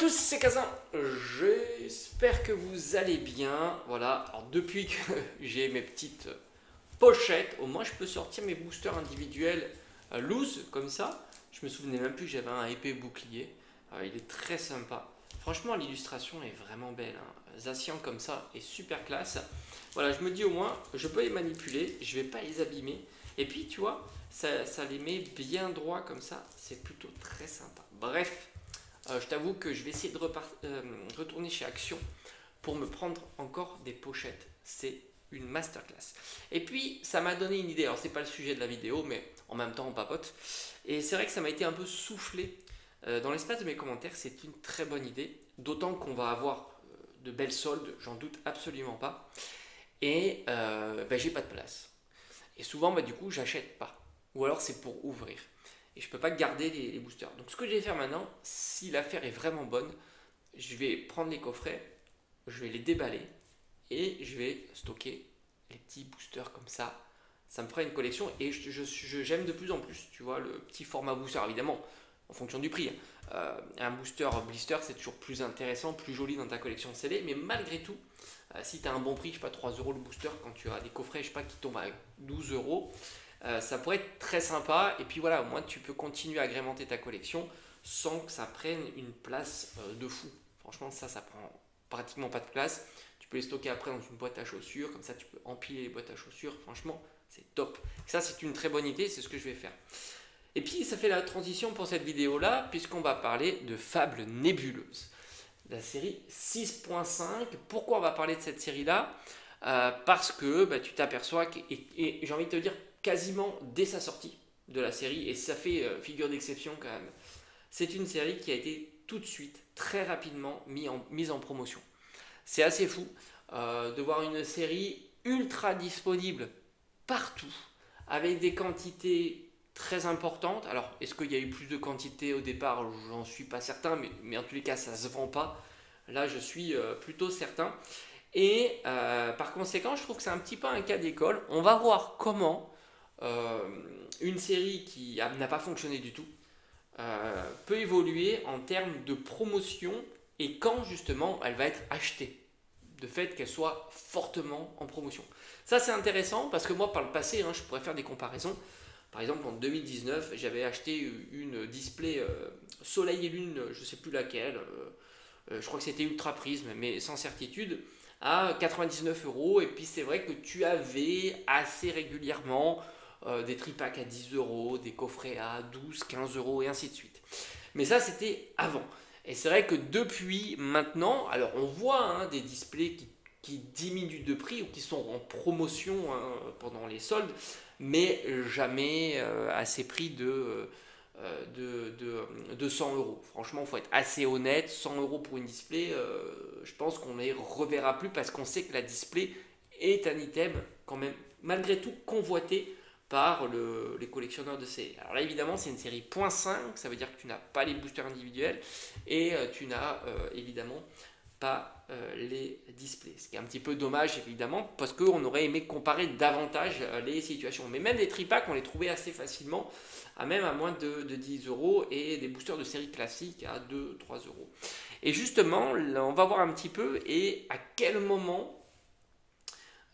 tous, c'est Kazan. J'espère que vous allez bien. Voilà, alors depuis que j'ai mes petites pochettes, au moins je peux sortir mes boosters individuels loose comme ça. Je me souvenais même plus que j'avais un épée bouclier. Il est très sympa. Franchement, l'illustration est vraiment belle, hein. Zacian comme ça est super classe. Voilà, je me dis au moins, je peux les manipuler, je vais pas les abîmer. Et puis, tu vois, ça les met bien droit comme ça. C'est plutôt très sympa. Bref. Je t'avoue que je vais essayer de retourner chez Action pour me prendre encore des pochettes. C'est une masterclass. Et puis, ça m'a donné une idée. Alors, c'est pas le sujet de la vidéo, mais en même temps, on papote. Et c'est vrai que ça m'a été un peu soufflé dans l'espace de mes commentaires. C'est une très bonne idée. D'autant qu'on va avoir de belles soldes, j'en doute absolument pas. Et j'ai pas de place. Et souvent, du coup, j'achète pas. Ou alors, c'est pour ouvrir. Et je ne peux pas garder les boosters. Donc ce que je vais faire maintenant, si l'affaire est vraiment bonne, je vais prendre les coffrets, je vais les déballer et je vais stocker les petits boosters comme ça. Ça me fera une collection et j'aime de plus en plus, tu vois, le petit format booster, évidemment, en fonction du prix. Un booster blister, c'est toujours plus intéressant, plus joli dans ta collection scellée, mais malgré tout, si tu as un bon prix, je sais pas, 3 euros le booster, quand tu as des coffrets, je sais pas, qui tombent à 12 euros, ça pourrait être très sympa. Et puis voilà, au moins tu peux continuer à agrémenter ta collection sans que ça prenne une place de fou. Franchement, ça prend pratiquement pas de place. Tu peux les stocker après dans une boîte à chaussures, comme ça tu peux empiler les boîtes à chaussures. Franchement, c'est top. Ça, c'est une très bonne idée, c'est ce que je vais faire. Et puis, ça fait la transition pour cette vidéo-là, puisqu'on va parler de Fables nébuleuses, la série 6.5. Pourquoi on va parler de cette série-là? Parce que tu t'aperçois, et j'ai envie de te dire, quasiment dès sa sortie de la série, et ça fait figure d'exception quand même, c'est une série qui a été tout de suite, très rapidement mise en promotion. C'est assez fou de voir une série ultra disponible partout, avec des quantités très importantes. Alors, est-ce qu'il y a eu plus de quantité au départ? J'en suis pas certain, mais en tous les cas, ça se vend pas. Là, je suis plutôt certain. Et par conséquent, je trouve que c'est un petit peu un cas d'école. On va voir comment une série qui n'a pas fonctionné du tout peut évoluer en termes de promotion et quand justement elle va être achetée, de fait qu'elle soit fortement en promotion. Ça, c'est intéressant parce que moi, par le passé, je pourrais faire des comparaisons. Par exemple, en 2019, j'avais acheté une display Soleil et Lune, je ne sais plus laquelle, je crois que c'était Ultra Prism, mais sans certitude, à 99 euros. Et puis c'est vrai que tu avais assez régulièrement des tripacks à 10 euros, des coffrets à 12, 15 euros et ainsi de suite. Mais ça, c'était avant. Et c'est vrai que depuis maintenant, alors on voit des displays qui diminuent de prix ou qui sont en promotion pendant les soldes, mais jamais à ces prix de 100 euros. Franchement, il faut être assez honnête, 100 euros pour une display, je pense qu'on ne les reverra plus parce qu'on sait que la display est un item quand même, malgré tout, convoité par les collectionneurs de séries. Alors là, évidemment, c'est une série .5, ça veut dire que tu n'as pas les boosters individuels et tu n'as évidemment pas les displays. Ce qui est un petit peu dommage, évidemment, parce qu'on aurait aimé comparer davantage les situations. Mais même les tripacks, on les trouvait assez facilement, même à moins de 10 euros, et des boosters de série classiques à 2-3 euros. Et justement, là, on va voir un petit peu et à quel moment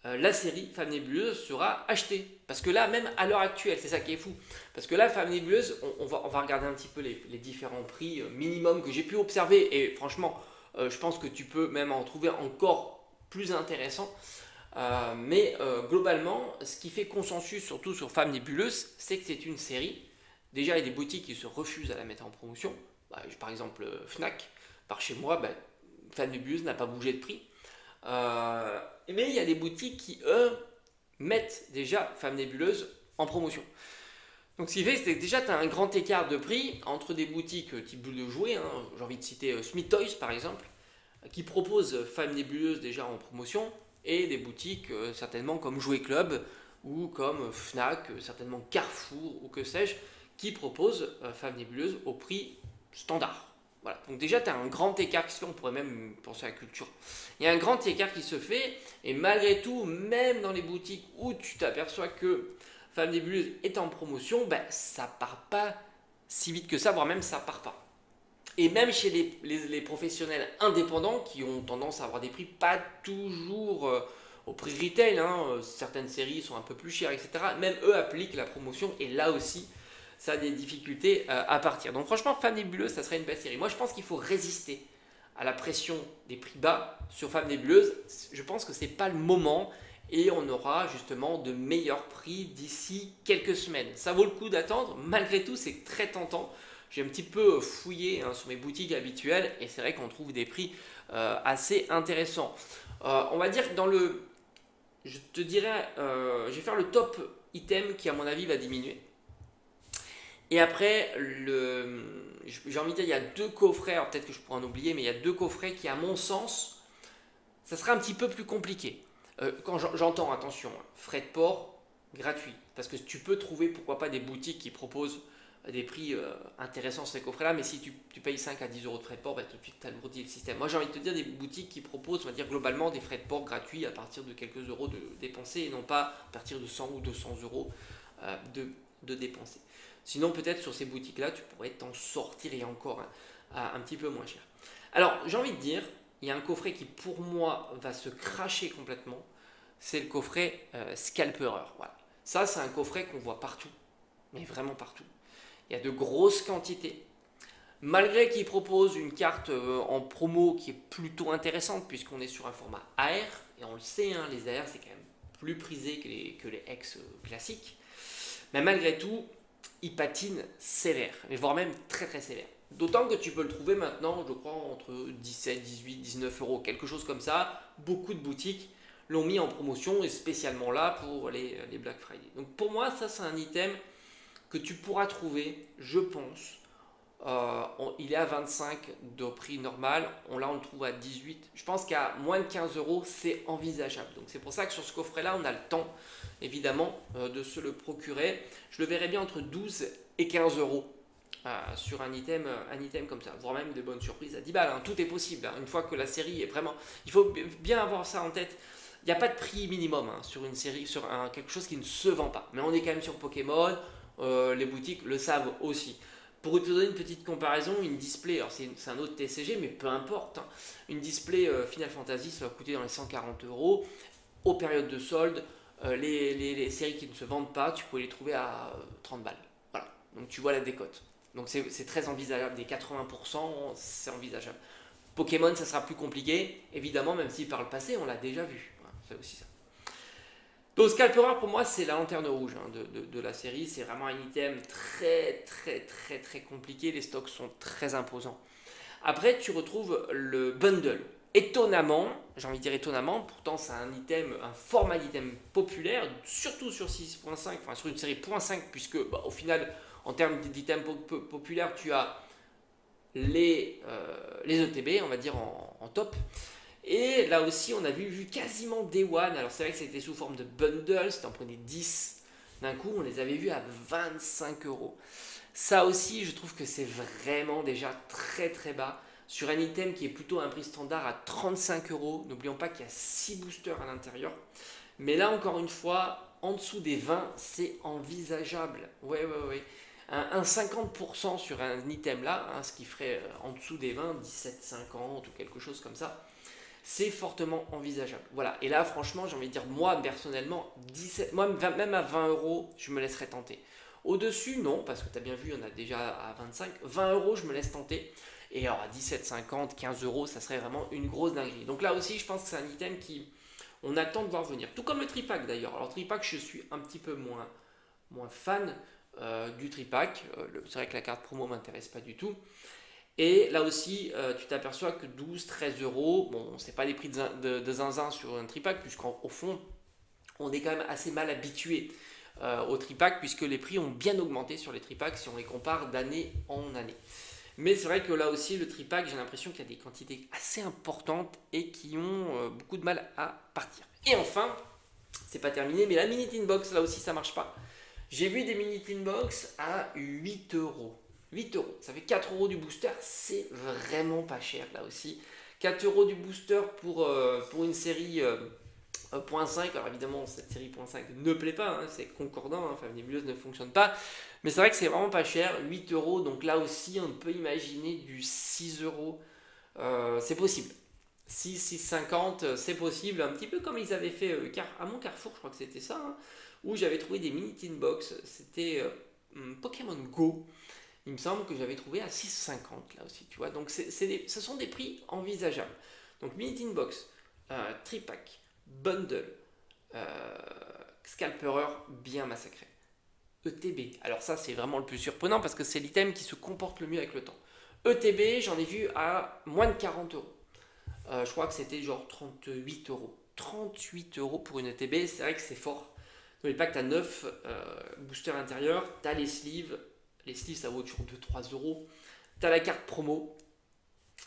la série Femme Nébuleuse sera achetée. Parce que là, même à l'heure actuelle, c'est ça qui est fou. Parce que là, Femme Nébuleuse, on va regarder un petit peu les différents prix minimum que j'ai pu observer. Et franchement, je pense que tu peux même en trouver encore plus intéressant. Mais globalement, ce qui fait consensus, surtout sur Femme Nébuleuse, c'est que c'est une série. Déjà, il y a des boutiques qui se refusent à la mettre en promotion. Par exemple, Fnac. Par chez moi, Femme Nébuleuse n'a pas bougé de prix. Mais il y a des boutiques qui, eux, mettent déjà Femme Nébuleuse en promotion. Donc ce qui fait, c'est que déjà tu as un grand écart de prix entre des boutiques type boule de jouets, j'ai envie de citer Smith Toys par exemple, qui proposent Femme Nébuleuse déjà en promotion, et des boutiques certainement comme Jouet Club ou comme Fnac, certainement Carrefour ou que sais-je, qui proposent Femme Nébuleuse au prix standard. Voilà. Donc déjà, tu as un grand écart qui se fait, on pourrait même penser à la culture. Il y a un grand écart qui se fait, et malgré tout, même dans les boutiques où tu t'aperçois que Femme Nébuleuse est en promotion, ça part pas si vite que ça, voire même ça part pas. Et même chez les professionnels indépendants qui ont tendance à avoir des prix pas toujours au prix retail, hein, certaines séries sont un peu plus chères, etc. Même eux appliquent la promotion et là aussi, ça a des difficultés à partir. Donc franchement, Femme Nébuleuse, ça serait une belle série. Moi, je pense qu'il faut résister à la pression des prix bas sur Femme Nébuleuse. Je pense que c'est pas le moment et on aura justement de meilleurs prix d'ici quelques semaines. Ça vaut le coup d'attendre. Malgré tout, c'est très tentant. J'ai un petit peu fouillé sur mes boutiques habituelles et c'est vrai qu'on trouve des prix assez intéressants. On va dire que je te dirais, je vais faire le top item qui à mon avis va diminuer. Et après, j'ai envie de dire, il y a deux coffrets, alors peut-être que je pourrais en oublier, mais il y a deux coffrets qui à mon sens, ça sera un petit peu plus compliqué. Quand j'entends, attention, frais de port gratuits, parce que tu peux trouver pourquoi pas des boutiques qui proposent des prix intéressants sur ces coffrets-là, mais si tu payes 5 à 10 euros de frais de port, bah, tout de suite tu alourdis le système. Moi j'ai envie de te dire des boutiques qui proposent, on va dire globalement, des frais de port gratuits à partir de quelques euros de dépensés et non pas à partir de 100 ou 200 euros de dépensés. Sinon peut-être sur ces boutiques-là, tu pourrais t'en sortir et encore un petit peu moins cher. Alors j'ai envie de dire, il y a un coffret qui pour moi va se cracher complètement, c'est le coffret Scalperer. Voilà. Ça c'est un coffret qu'on voit partout, mais vraiment partout. Il y a de grosses quantités. Malgré qu'il propose une carte en promo qui est plutôt intéressante puisqu'on est sur un format AR, et on le sait, hein, les AR c'est quand même plus prisé que les X classiques, mais malgré tout, il patine sévère, mais voire même très très sévère. D'autant que tu peux le trouver maintenant, je crois, entre 17, 18, 19 euros, quelque chose comme ça. Beaucoup de boutiques l'ont mis en promotion et spécialement là pour les Black Friday. Donc pour moi, ça c'est un item que tu pourras trouver, je pense. Il est à 25 de prix normal, là on le trouve à 18. Je pense qu'à moins de 15 euros, c'est envisageable. Donc c'est pour ça que sur ce coffret-là, on a le temps, évidemment, de se le procurer. Je le verrais bien entre 12 et 15 euros sur un item comme ça, voire même de bonnes surprises à 10 balles. Hein. Tout est possible, hein. Une fois que la série est vraiment... Il faut bien avoir ça en tête. Il n'y a pas de prix minimum sur une série, sur quelque chose qui ne se vend pas. Mais on est quand même sur Pokémon. Les boutiques le savent aussi. Pour te donner une petite comparaison, une display, alors c'est un autre TCG, mais peu importe, hein, une display Final Fantasy, ça va coûter dans les 140 euros. Aux périodes de solde, les séries qui ne se vendent pas, tu peux les trouver à 30 balles. Voilà, donc tu vois la décote. Donc c'est très envisageable, des 80%, c'est envisageable. Pokémon, ça sera plus compliqué, évidemment, même si par le passé, on l'a déjà vu. Voilà, c'est aussi ça. Donc Scalperer pour moi c'est la lanterne rouge de la série, c'est vraiment un item très très très très compliqué, les stocks sont très imposants. Après tu retrouves le bundle. Étonnamment, j'ai envie de dire étonnamment, pourtant c'est un item, un format d'item populaire, surtout sur 6.5, enfin sur une série .5 puisque au final en termes d'item populaire tu as les ETB on va dire en top. Et là aussi, on a vu quasiment Day One. Alors, c'est vrai que c'était sous forme de bundle. C'était en prenait 10 d'un coup. On les avait vus à 25 euros. Ça aussi, je trouve que c'est vraiment déjà très très bas. Sur un item qui est plutôt un prix standard à 35 euros. N'oublions pas qu'il y a 6 boosters à l'intérieur. Mais là, encore une fois, en dessous des 20, c'est envisageable. Ouais. Un 50% sur un item là, hein, ce qui ferait en dessous des 20, 17,50 ou quelque chose comme ça. C'est fortement envisageable. Voilà. Et là, franchement, j'ai envie de dire, moi, personnellement, même à 20 euros, je me laisserais tenter. Au-dessus, non, parce que tu as bien vu, il y en a déjà à 25. 20 euros, je me laisse tenter. Et alors, à 17,50, 15 euros, ça serait vraiment une grosse dinguerie. Donc là aussi, je pense que c'est un item qui, on attend de voir venir. Tout comme le tripack d'ailleurs. Alors, tripack, je suis un petit peu moins fan du tripack. C'est vrai que la carte promo ne m'intéresse pas du tout. Et là aussi, tu t'aperçois que 12, 13 euros, bon, c'est pas des prix de zinzin sur un tripack, puisqu'au fond, on est quand même assez mal habitué au tripack, puisque les prix ont bien augmenté sur les tripacks si on les compare d'année en année. Mais c'est vrai que là aussi, le tripack, j'ai l'impression qu'il y a des quantités assez importantes et qui ont beaucoup de mal à partir. Et enfin, c'est pas terminé, mais la mini tin box, là aussi, ça marche pas. J'ai vu des mini tin box à 8 euros. 8 euros, ça fait 4 euros du booster, c'est vraiment pas cher là aussi. 4 euros du booster pour une série Point 5, alors évidemment cette série point 5 ne plaît pas, hein, c'est concordant, hein, enfin Nébuleuse ne fonctionne pas, mais c'est vrai que c'est vraiment pas cher, 8 euros, donc là aussi on peut imaginer du 6 euros, c'est possible. 6, 6,50, c'est possible, un petit peu comme ils avaient fait à mon Carrefour, je crois que c'était ça, hein, où j'avais trouvé des mini tin box, c'était Pokémon Go, il me semble que j'avais trouvé à 6,50 là aussi, tu vois, donc ce sont des prix envisageables. Donc mini tin box, tripack, bundle, euh, scalperer bien massacré. ETB, alors ça c'est vraiment le plus surprenant parce que c'est l'item qui se comporte le mieux avec le temps. ETB, j'en ai vu à moins de 40 euros. Je crois que c'était genre 38 euros. 38 euros pour une ETB, c'est vrai que c'est fort. N'oublie pas que tu as 9 boosters intérieurs, tu as les sleeves ça vaut toujours 2-3 euros. Tu as la carte promo,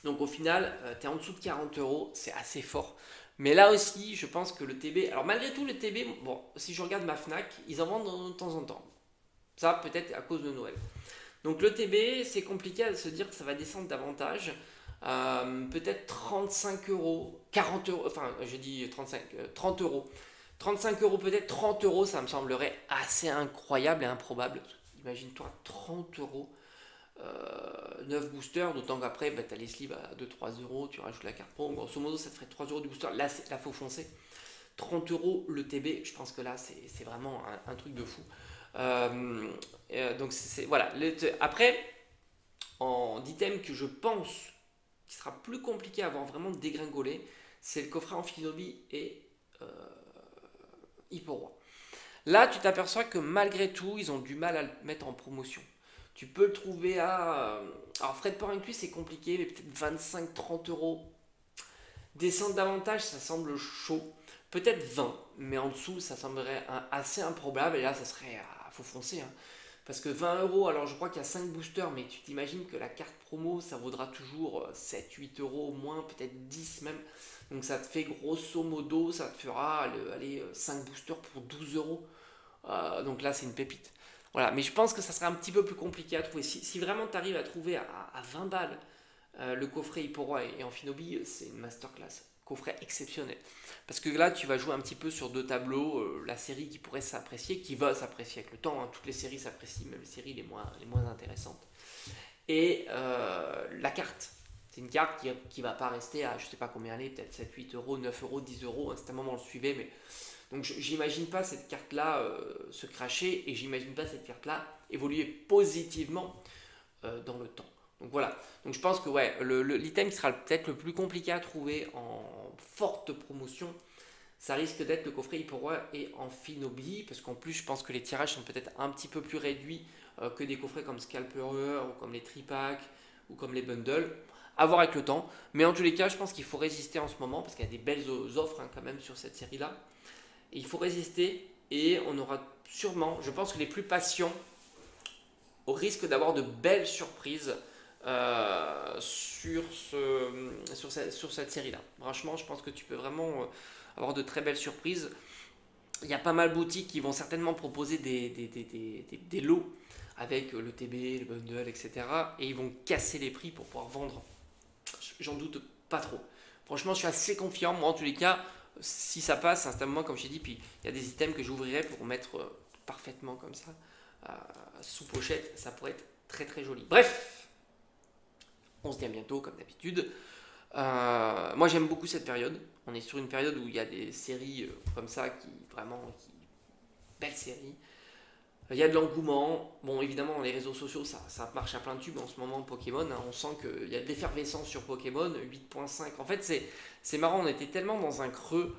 donc au final, tu es en dessous de 40 euros, c'est assez fort. Mais là aussi, je pense que le TB, alors malgré tout, le TB, bon, si je regarde ma Fnac, ils en vendent de temps en temps. Ça, peut-être à cause de Noël. Donc le TB, c'est compliqué à se dire que ça va descendre davantage. Peut-être 35 euros, 40 euros, enfin, j'ai dit 35, 30 euros. 35 euros, peut-être 30 euros, ça me semblerait assez incroyable et improbable. Imagine-toi, 30 euros. 9 boosters, d'autant qu'après bah, tu as les sleeves à 2-3 euros, tu rajoutes la carte pro, grosso modo ça te ferait 3 euros du booster, là faut foncer. 30 euros le TB, je pense que là c'est vraiment un truc de fou. Donc voilà. Après, en item que je pense qui sera plus compliqué à avoir vraiment dégringolé, c'est le coffret Amphinobi et Hipporoi. Là, tu t'aperçois que malgré tout, ils ont du mal à le mettre en promotion. Tu peux le trouver à. Alors, frais de port inclus, c'est compliqué, mais peut-être 25-30 euros. Descendre davantage, ça semble chaud. Peut-être 20, mais en dessous, ça semblerait assez improbable. Et là, ça serait. Faut foncer. Hein. Parce que 20 euros, alors je crois qu'il y a 5 boosters, mais tu t'imagines que la carte promo, ça vaudra toujours 7-8 euros au moins, peut-être 10 même. Donc ça te fait grosso modo, ça te fera allez, 5 boosters pour 12 euros. Donc là, c'est une pépite. Voilà, mais je pense que ça serait un petit peu plus compliqué à trouver. Si vraiment tu arrives à trouver à 20 balles le coffret Hipporoi et Amphinobi, c'est une masterclass. Coffret exceptionnel. Parce que là, tu vas jouer un petit peu sur deux tableaux. La série qui pourrait s'apprécier, qui va s'apprécier avec le temps. Hein. Toutes les séries s'apprécient, même les séries les moins intéressantes. Et la carte. C'est une carte qui va pas rester à je sais pas combien elle est, peut-être 7, 8 euros, 9 euros, 10 euros. C'est un moment on le suivait, mais donc j'imagine pas cette carte-là se cracher et j'imagine pas cette carte-là évoluer positivement dans le temps. Donc voilà. Donc je pense que ouais, l'item qui sera peut-être le plus compliqué à trouver en forte promotion, ça risque d'être le coffret Hipporoi et Amphinobi, parce qu'en plus je pense que les tirages sont peut-être un petit peu plus réduits que des coffrets comme Scalperer ou comme les Tripack ou comme les Bundles. À voir avec le temps. Mais en tous les cas, je pense qu'il faut résister en ce moment, parce qu'il y a des belles offres hein, quand même sur cette série-là. Et il faut résister et on aura sûrement, je pense que les plus patients au risque d'avoir de belles surprises sur cette série-là. Franchement, je pense que tu peux vraiment avoir de très belles surprises. Il y a pas mal de boutiques qui vont certainement proposer des lots avec le TB, le bundle, etc. Et ils vont casser les prix pour pouvoir vendre. J'en doute pas trop. Franchement, je suis assez confiant. Moi, en tous les cas, si ça passe, instantanément, comme je t'ai dit, puis il y a des items que j'ouvrirai pour mettre parfaitement comme ça, sous pochette. Ça pourrait être très très joli. Bref, on se dit à bientôt, comme d'habitude. Moi, j'aime beaucoup cette période. On est sur une période où il y a des séries comme ça belles séries. Il y a de l'engouement. Bon, évidemment, les réseaux sociaux, ça marche à plein de tubes en ce moment, Pokémon. Hein. On sent qu'il y a de l'effervescence sur Pokémon, 8.5. En fait, c'est marrant, on était tellement dans un creux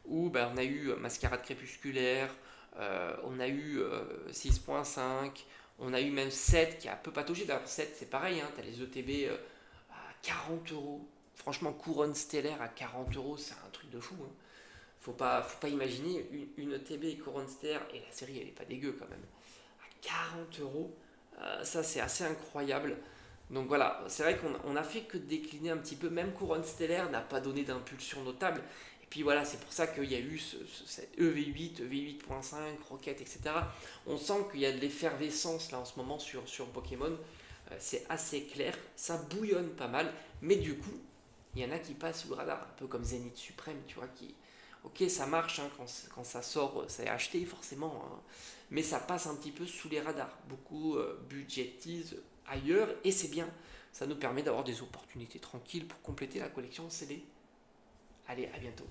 où on a eu Mascarade Crépusculaire, on a eu 6.5, on a eu même 7 qui a un peu pataugé. D'ailleurs, 7, c'est pareil, hein, tu as les ETB à 40 euros. Franchement, Couronne Stellaire à 40 euros, c'est un truc de fou. Hein. Faut pas imaginer une ETB et Couronne Stellaire, et la série, elle est pas dégueu quand même. 40 euros, ça c'est assez incroyable. Donc voilà, c'est vrai qu'on a fait que décliner un petit peu, même Couronne Stellaire n'a pas donné d'impulsion notable. Et puis voilà, c'est pour ça qu'il y a eu cette EV8, EV8.5, Rocket, etc. On sent qu'il y a de l'effervescence là en ce moment sur Pokémon. C'est assez clair, ça bouillonne pas mal, mais du coup, il y en a qui passent sous le radar, un peu comme Zénith Suprême, tu vois, qui Ok, ça marche, hein, quand ça sort, ça est acheté forcément, hein, mais ça passe un petit peu sous les radars. Beaucoup budgétisent ailleurs et c'est bien. Ça nous permet d'avoir des opportunités tranquilles pour compléter la collection CD. Allez, à bientôt.